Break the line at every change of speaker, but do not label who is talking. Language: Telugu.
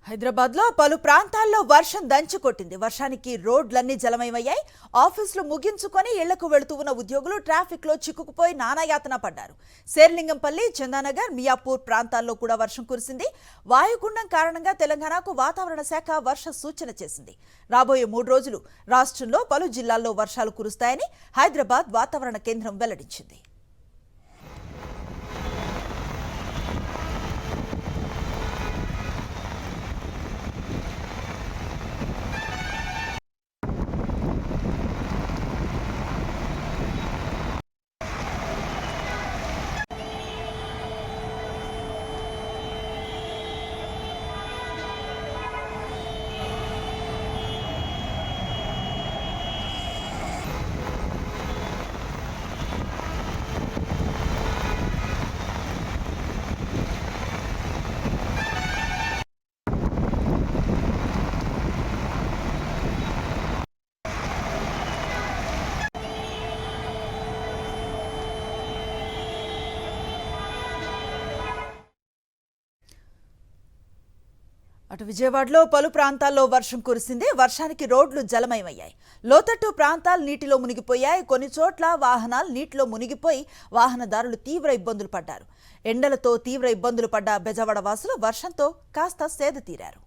హైదరాబాద్ లో పలు ప్రాంతాల్లో వర్షం దంచుకొట్టింది. వర్షానికి రోడ్లన్నీ జలమయమయ్యాయి. ఆఫీసులు ముగించుకొని ఇళ్లకు వెళుతూ ఉన్న ఉద్యోగులు ట్రాఫిక్ లో చిక్కుకుపోయి నానాయాతన పడ్డారు. శేర్లింగంపల్లి, చందానగర్, మియాపూర్ ప్రాంతాల్లో కూడా వర్షం కురిసింది. వాయుగుండం కారణంగా తెలంగాణకు వాతావరణ శాఖ వర్ష సూచన చేసింది. రాబోయే 3 రోజులు రాష్ట్రంలో పలు జిల్లాల్లో వర్షాలు కురుస్తాయని హైదరాబాద్ వాతావరణ కేంద్రం వెల్లడించింది. అటు విజయవాడలో పలు ప్రాంతాల్లో వర్షం కురిసింది. వర్షానికి రోడ్లు జలమయమయ్యాయి. లోతట్టు ప్రాంతాలు నీటిలో మునిగిపోయాయి. కొన్ని చోట్ల వాహనాలు నీటిలో మునిగిపోయి వాహనదారులు తీవ్ర ఇబ్బందులు పడ్డారు. ఎండలతో తీవ్ర ఇబ్బందులు పడ్డ బెజవాడ వాసులు వర్షంతో కాస్త సేద తీరారు.